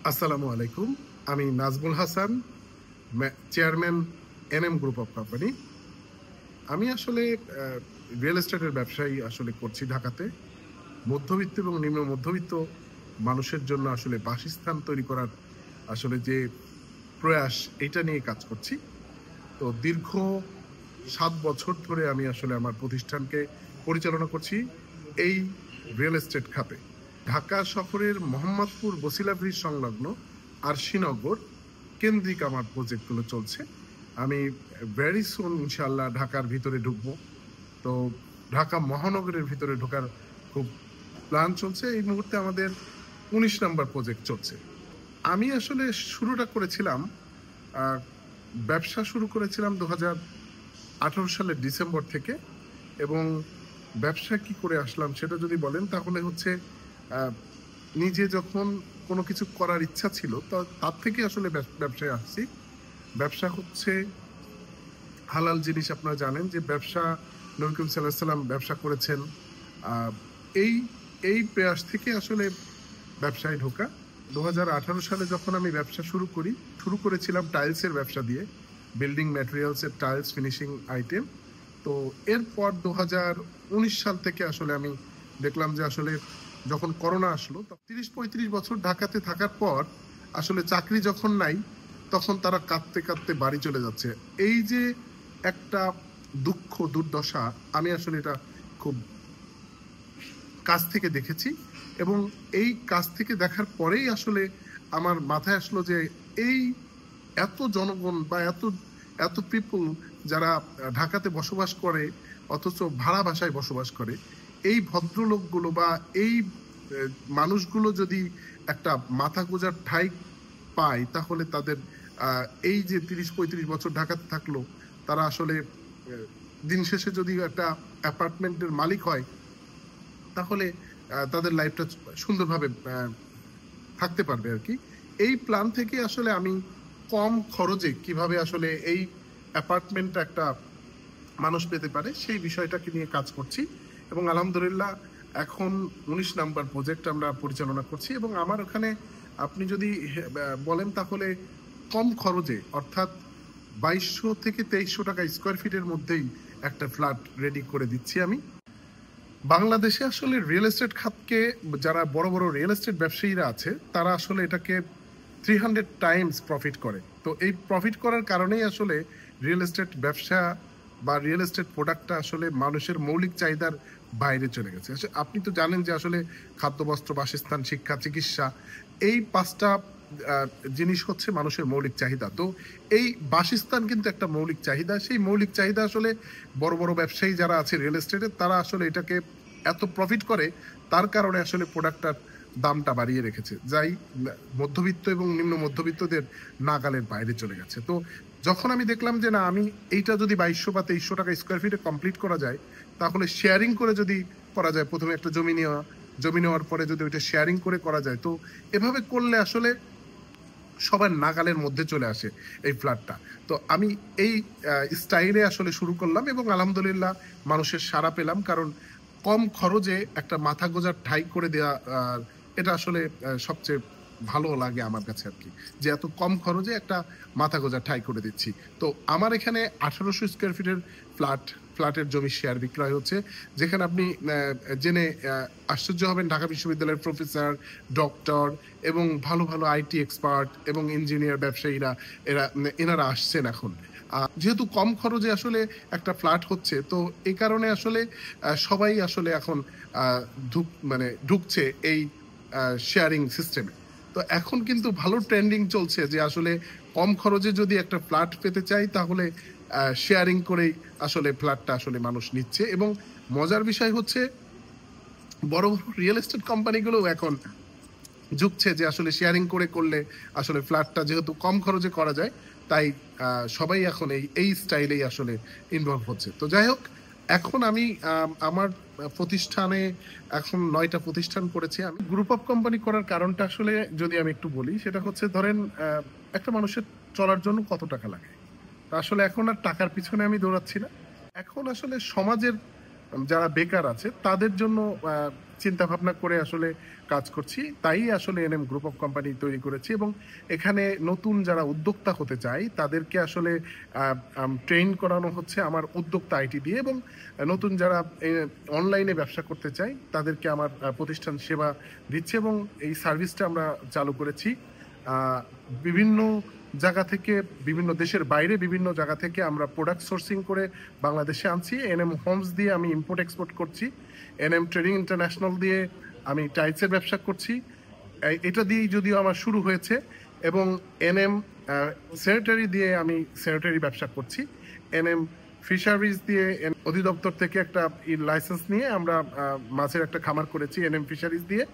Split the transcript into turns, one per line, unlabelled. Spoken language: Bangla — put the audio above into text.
আসসালামু আলাইকুম। আমি Nazmul Hasan, chairman NM group of company. আমি আসলে রিয়েল এস্টেটের ব্যবসায়ী আসলে করছি ঢাকাতে। মধ্যবিত্ত এবং নিম্ন মধ্যবিত্ত মানুষের জন্য আসলে বাসস্থান তৈরি করার আসলে যে প্রয়াস, এটা নিয়ে কাজ করছি। তো দীর্ঘ 7 বছর ধরে আমি আসলে আমার প্রতিষ্ঠানকে পরিচালনা করছি এই রিয়েল এস্টেট খাতে। ঢাকা শহরের মোহাম্মদপুর বসিলা ব্রিজ সংলগ্ন আরশিনগর কেন্দ্রিক আমার প্রজেক্টগুলো চলছে। আমি ভেরি সুন ইনশাল্লাহ ঢাকার ভিতরে ঢুকবো। তো ঢাকা মহানগরের ভিতরে ঢোকার খুব প্ল্যান চলছে। এই মুহূর্তে আমাদের 19 নম্বর প্রজেক্ট চলছে। আমি আসলে শুরুটা করেছিলাম, ব্যবসা শুরু করেছিলাম 2018 সালের ডিসেম্বর থেকে। এবং ব্যবসা কি করে আসলাম সেটা যদি বলেন তাহলে হচ্ছে নিজে যখন কোনো কিছু করার ইচ্ছা ছিল তার থেকে আসলে ব্যবসায় আসছি। ব্যবসা হচ্ছে হালাল জিনিস। আপনারা জানেন যে ব্যবসা, নবী করিম সাল্লাল্লাহু আলাইহি ওয়াসাল্লাম ব্যবসা করেছেন। এই এই প্রয়াস থেকে আসলে ব্যবসায় ঢোকা। 2018 সালে যখন আমি ব্যবসা শুরু করেছিলাম টাইলসের ব্যবসা দিয়ে, বিল্ডিং ম্যাটেরিয়ালসের টাইলস ফিনিশিং আইটেম। তো এরপর 2019 সাল থেকে আসলে আমি দেখলাম যে আসলে যখন করোনা আসলো, 30-35 বছর ঢাকাতে থাকার পর আসলে চাকরি যখন নাই, তখন তারা কাঁদতে কাঁদতে বাড়ি চলে যাচ্ছে। এই যে একটা দুঃখ দুর্দশা, আমি আসলে এটা খুব কাছ থেকে দেখেছি। এবং এই কাছ থেকে দেখার পরেই আসলে আমার মাথায় আসলো যে এই এত জনগণ বা এত পিপল যারা ঢাকাতে বসবাস করে অথচ ভাড়া বাসায় বসবাস করে, এই ভদ্রলোকগুলো বা এই মানুষগুলো যদি একটা মাথা গোঁজার ঠাঁই পায়, তাহলে তাদের এই যে 30-35 বছর ঢাকাতে থাকলো, তারা আসলে দিন শেষে যদি একটা অ্যাপার্টমেন্টের মালিক হয়, তাহলে তাদের লাইফটা সুন্দরভাবে থাকতে পারবে আর কি। এই প্ল্যান থেকে আসলে আমি কম খরচে কিভাবে আসলে এই অ্যাপার্টমেন্টটা একটা মানুষ পেতে পারে সেই বিষয়টাকে নিয়ে কাজ করছি। এবং আলহামদুলিল্লাহ এখন 19 নাম্বার প্রজেক্ট আমরা পরিচালনা করছি। এবং আমার ওখানে আপনি যদি বলেন তাহলে কম খরচে, অর্থাৎ 2200 থেকে 2300 টাকা স্কোয়ার ফিটের মধ্যেই একটা ফ্ল্যাট রেডি করে দিচ্ছি আমি। বাংলাদেশে আসলে রিয়েল এস্টেট খাতকে যারা বড় বড় রিয়েল এস্টেট ব্যবসায়ীরা আছে, তারা আসলে এটাকে 300 টাইমস প্রফিট করে। তো এই প্রফিট করার কারণেই আসলে রিয়েল এস্টেট ব্যবসা বা রিয়েল এস্টেট প্রোডাক্টটা আসলে মানুষের মৌলিক চাহিদার বাইরে চলে গেছে। আপনি তো জানেন যে আসলে খাদ্য, বস্ত্র, বাসস্থান, শিক্ষা, চিকিৎসা, এই 5টা জিনিস হচ্ছে মানুষের মৌলিক চাহিদা। তো এই বাসস্থান কিন্তু একটা মৌলিক চাহিদা। সেই মৌলিক চাহিদা আসলে বড় বড় ব্যবসায়ী যারা আছে রিয়েল এস্টেটের, তারা আসলে এটাকে এত প্রফিট করে, তার কারণে আসলে প্রোডাক্টটার দামটা বাড়িয়ে রেখেছে, যাই মধ্যবিত্ত এবং নিম্ন মধ্যবিত্তদের নাগালের বাইরে চলে গেছে। তো যখন আমি দেখলাম যে না, আমি এইটা যদি 2200 বা 2300 টাকা স্কোয়ার ফিটে কমপ্লিট করা যায়, তাহলে শেয়ারিং করে যদি করা যায়, প্রথমে একটা জমি নেওয়ার পরে যদি ওইটা শেয়ারিং করে করা যায়, তো এভাবে করলে আসলে সবার নাগালের মধ্যে চলে আসে এই ফ্ল্যাটটা। তো আমি এই স্টাইলে আসলে শুরু করলাম এবং আলহামদুলিল্লাহ মানুষের সাড়া পেলাম। কারণ কম খরচে একটা মাথা গোঁজার ঠাঁই করে দেওয়া, এটা আসলে সবচেয়ে ভালো লাগে আমার কাছে আর কি, যে এত কম খরচে একটা মাথা গোঁজার ঠাঁই করে দিচ্ছি। তো আমার এখানে 1800 স্কোয়ার ফিটের ফ্ল্যাটের জমি শেয়ার বিক্রয় হচ্ছে, যেখানে আপনি জেনে আশ্চর্য হবেন, ঢাকা বিশ্ববিদ্যালয়ের প্রফেসর, ডক্টর এবং ভালো ভালো আইটি এক্সপার্ট এবং ইঞ্জিনিয়ার ব্যবসায়ীরা এনারা আসছেন এখন। যেহেতু কম খরচে আসলে একটা ফ্ল্যাট হচ্ছে, তো এই কারণে আসলে সবাই আসলে এখন ঢুকছে এই শেয়ারিং সিস্টেমে। তো এখন কিন্তু ভালো ট্রেন্ডিং চলছে যে আসলে কম খরচে যদি একটা ফ্ল্যাট পেতে চাই, তাহলে শেয়ারিং করেই আসলে ফ্ল্যাটটা আসলে মানুষ নিচ্ছে। এবং মজার বিষয় হচ্ছে, বড় বড় রিয়েল এস্টেট কোম্পানিগুলো এখন ঝুঁকছে যে আসলে শেয়ারিং করলে আসলে ফ্ল্যাটটা যেহেতু কম খরচে করা যায়, তাই সবাই এখন এই স্টাইলেই আসলে ইনভলভ হচ্ছে। তো যাই হোক, এখন আমি আমার প্রতিষ্ঠানে এখন 9টা প্রতিষ্ঠান করেছি। আমি গ্রুপ অফ কোম্পানি করার কারণটা আসলে যদি আমি একটু বলি, সেটা হচ্ছে ধরেন একটা মানুষের চলার জন্য কত টাকা লাগে। আসলে এখন আর টাকার পিছনে আমি দৌড়াচ্ছি না। এখন আসলে সমাজের যারা বেকার আছে তাদের জন্য চিন্তা ভাবনা করে আসলে কাজ করছি, তাই আসলে এনএম গ্রুপ অফ কোম্পানি তৈরি করেছি। এবং এখানে নতুন যারা উদ্যোক্তা হতে চায় তাদেরকে আসলে ট্রেন করানো হচ্ছে আমার উদ্যোক্তা আইটি দিয়ে, এবং নতুন যারা অনলাইনে ব্যবসা করতে চায় তাদেরকে আমার প্রতিষ্ঠান সেবা দিচ্ছে, এবং এই সার্ভিসটা আমরা চালু করেছি। বিভিন্ন জায়গা থেকে, বিভিন্ন দেশের বাইরে বিভিন্ন জায়গা থেকে আমরা প্রোডাক্ট সোর্সিং করে বাংলাদেশে আনছি। এনএম হোমস দিয়ে আমি ইম্পোর্ট এক্সপোর্ট করছি, এনএম ট্রেডিং ইন্টারন্যাশনাল দিয়ে আমি টাইলসের ব্যবসা করছি, এটা দিয়েই যদিও আমার শুরু হয়েছে। এবং এনএম স্যানিটারি দিয়ে আমি স্যানিটারি ব্যবসা করছি। এনএম ফিশারিজ দিয়ে অধিদপ্তর থেকে একটা লাইসেন্স নিয়ে আমরা মাছের একটা খামার করেছি এনএম ফিশারিজ দিয়ে।